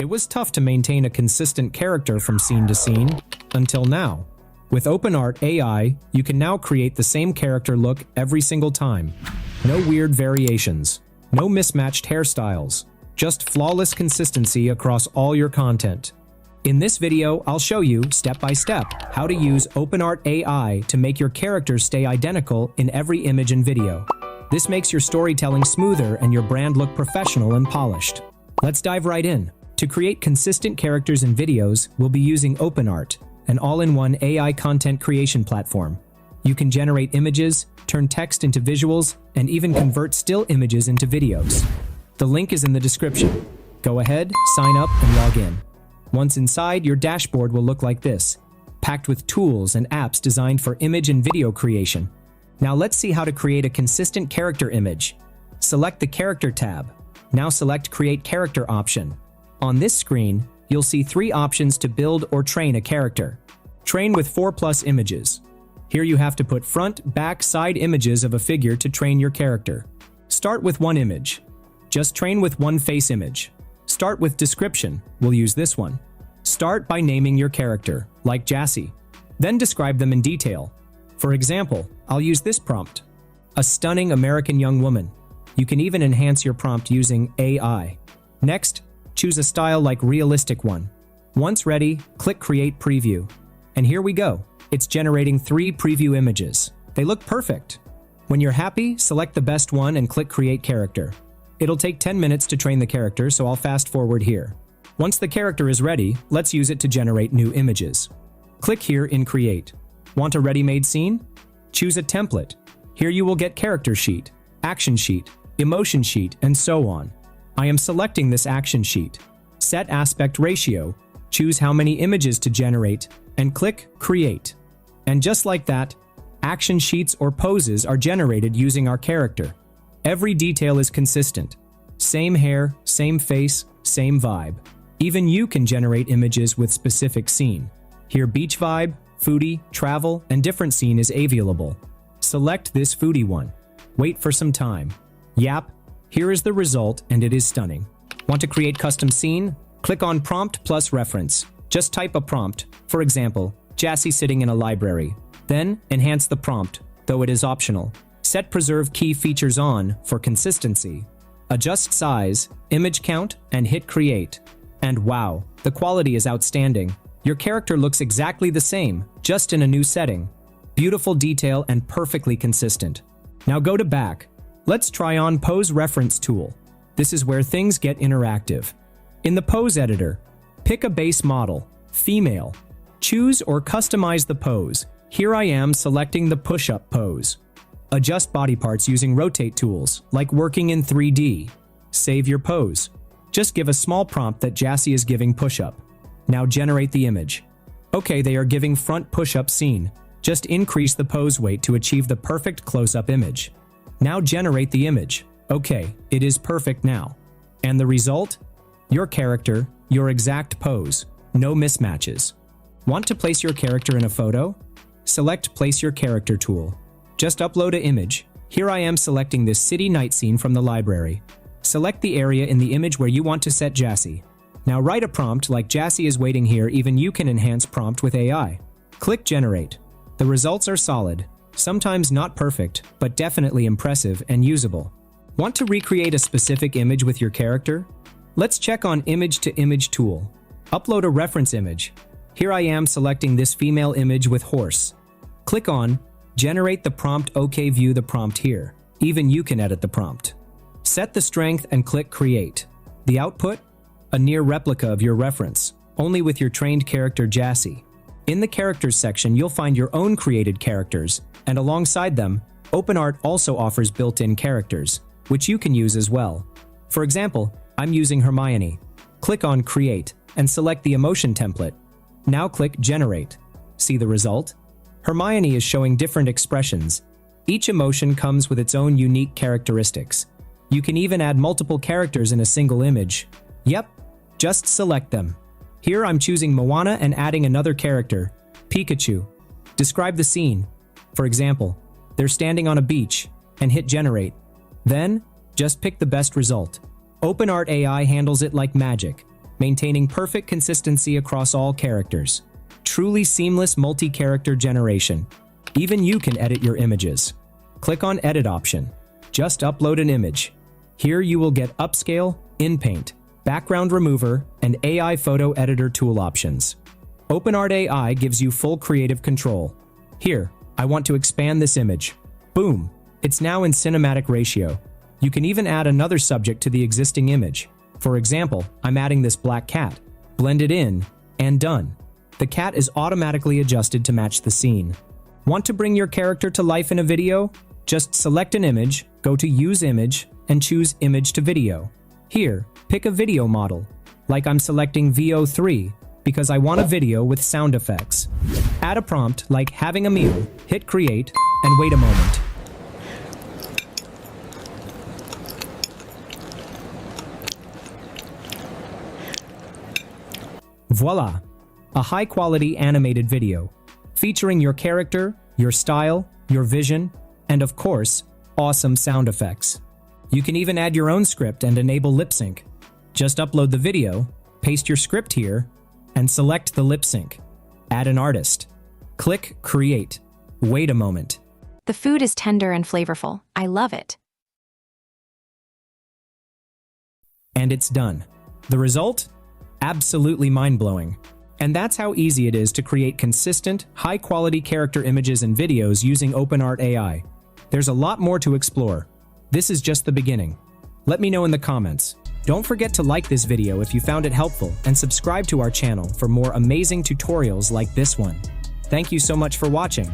was tough to maintain a consistent character from scene to scene, until now. With OpenArt AI, you can now create the same character look every single time. No weird variations, no mismatched hairstyles, just flawless consistency across all your content. In this video, I'll show you, step by step, how to use OpenArt AI to make your characters stay identical in every image and video. This makes your storytelling smoother and your brand look professional and polished. Let's dive right in. To create consistent characters and videos, we'll be using OpenArt, an all-in-one AI content creation platform. You can generate images, turn text into visuals, and even convert still images into videos. The link is in the description. Go ahead, sign up, and log in. Once inside, your dashboard will look like this, packed with tools and apps designed for image and video creation. Now let's see how to create a consistent character image. Select the Character tab. Now select Create Character option. On this screen, you'll see 3 options to build or train a character. Train with 4+ images. Here you have to put front, back, side images of a figure to train your character. Start with 1 image. Just train with 1 face image. Start with description. We'll use this one. Start by naming your character, like Jassy. Then describe them in detail. For example, I'll use this prompt. A stunning American young woman. You can even enhance your prompt using AI. Next, choose a style like realistic one. Once ready, click Create Preview. And here we go. It's generating 3 preview images. They look perfect. When you're happy, select the best one and click Create Character. It'll take 10 minutes to train the character, so I'll fast forward here. Once the character is ready, let's use it to generate new images. Click here in Create. Want a ready-made scene? Choose a template. Here you will get character sheet, action sheet, emotion sheet, and so on. I am selecting this action sheet. Set aspect ratio, choose how many images to generate, and click Create. And just like that, action sheets or poses are generated using our character. Every detail is consistent. Same hair, same face, same vibe. Even you can generate images with specific scene. Here beach vibe, foodie, travel, and different scene is available. Select this foodie one. Wait for some time. Yap, here is the result and it is stunning. Want to create custom scene? Click on Prompt plus Reference. Just type a prompt, for example, Jassy sitting in a library. Then, enhance the prompt, though it is optional. Set Preserve Key Features on for consistency. Adjust size, image count, and hit Create. And wow, the quality is outstanding. Your character looks exactly the same, just in a new setting. Beautiful detail and perfectly consistent. Now go to back. Let's try on Pose Reference tool. This is where things get interactive. In the pose editor, pick a base model, female. Choose or customize the pose. Here I am selecting the push-up pose. Adjust body parts using rotate tools, like working in 3D. Save your pose. Just give a small prompt that Jassy is giving push-up. Now generate the image. Okay, they are giving front push-up scene. Just increase the pose weight to achieve the perfect close-up image. Now generate the image. Okay, it is perfect now. And the result? Your character, your exact pose. No mismatches. Want to place your character in a photo? Select Place Your Character tool. Just upload an image. Here I am selecting this city night scene from the library. Select the area in the image where you want to set Jassy. Now write a prompt like Jassy is waiting here. Even you can enhance prompt with AI. Click Generate. The results are solid. Sometimes not perfect, but definitely impressive and usable. Want to recreate a specific image with your character? Let's check on Image to Image tool. Upload a reference image. Here I am selecting this female image with horse. Click on Generate the prompt. OK, view the prompt here. Even you can edit the prompt. Set the strength and click Create. The output? A near replica of your reference, only with your trained character Jassy. In the Characters section, you'll find your own created characters, and alongside them, OpenArt also offers built-in characters, which you can use as well. For example, I'm using Hermione. Click on Create and select the emotion template. Now click Generate. See the result? Hermione is showing different expressions. Each emotion comes with its own unique characteristics. You can even add multiple characters in a single image. Yep, just select them. Here I'm choosing Moana and adding another character, Pikachu. Describe the scene. For example, they're standing on a beach, and hit Generate. Then, just pick the best result. OpenArt AI handles it like magic. maintaining perfect consistency across all characters. Truly seamless multi-character generation. Even you can edit your images. Click on Edit option. Just upload an image. Here you will get upscale, in-paint, background remover, and AI photo editor tool options. OpenArt AI gives you full creative control. Here, I want to expand this image. Boom! It's now in cinematic ratio. You can even add another subject to the existing image. For example, I'm adding this black cat. Blend it in, and done. The cat is automatically adjusted to match the scene. Want to bring your character to life in a video? Just select an image, go to Use Image, and choose Image to Video. Here, pick a video model. Like I'm selecting Veo 3, because I want a video with sound effects. Add a prompt like having a meal, hit Create, and wait a moment. Voila! A high-quality animated video, featuring your character, your style, your vision, and of course, awesome sound effects. You can even add your own script and enable lip sync. Just upload the video, paste your script here, and select the lip sync. Add an artist. Click Create. Wait a moment. The food is tender and flavorful. I love it. And it's done. The result? Absolutely mind-blowing. And that's how easy it is to create consistent, high-quality character images and videos using OpenArt AI. There's a lot more to explore. This is just the beginning. Let me know in the comments. Don't forget to like this video if you found it helpful and subscribe to our channel for more amazing tutorials like this one. Thank you so much for watching.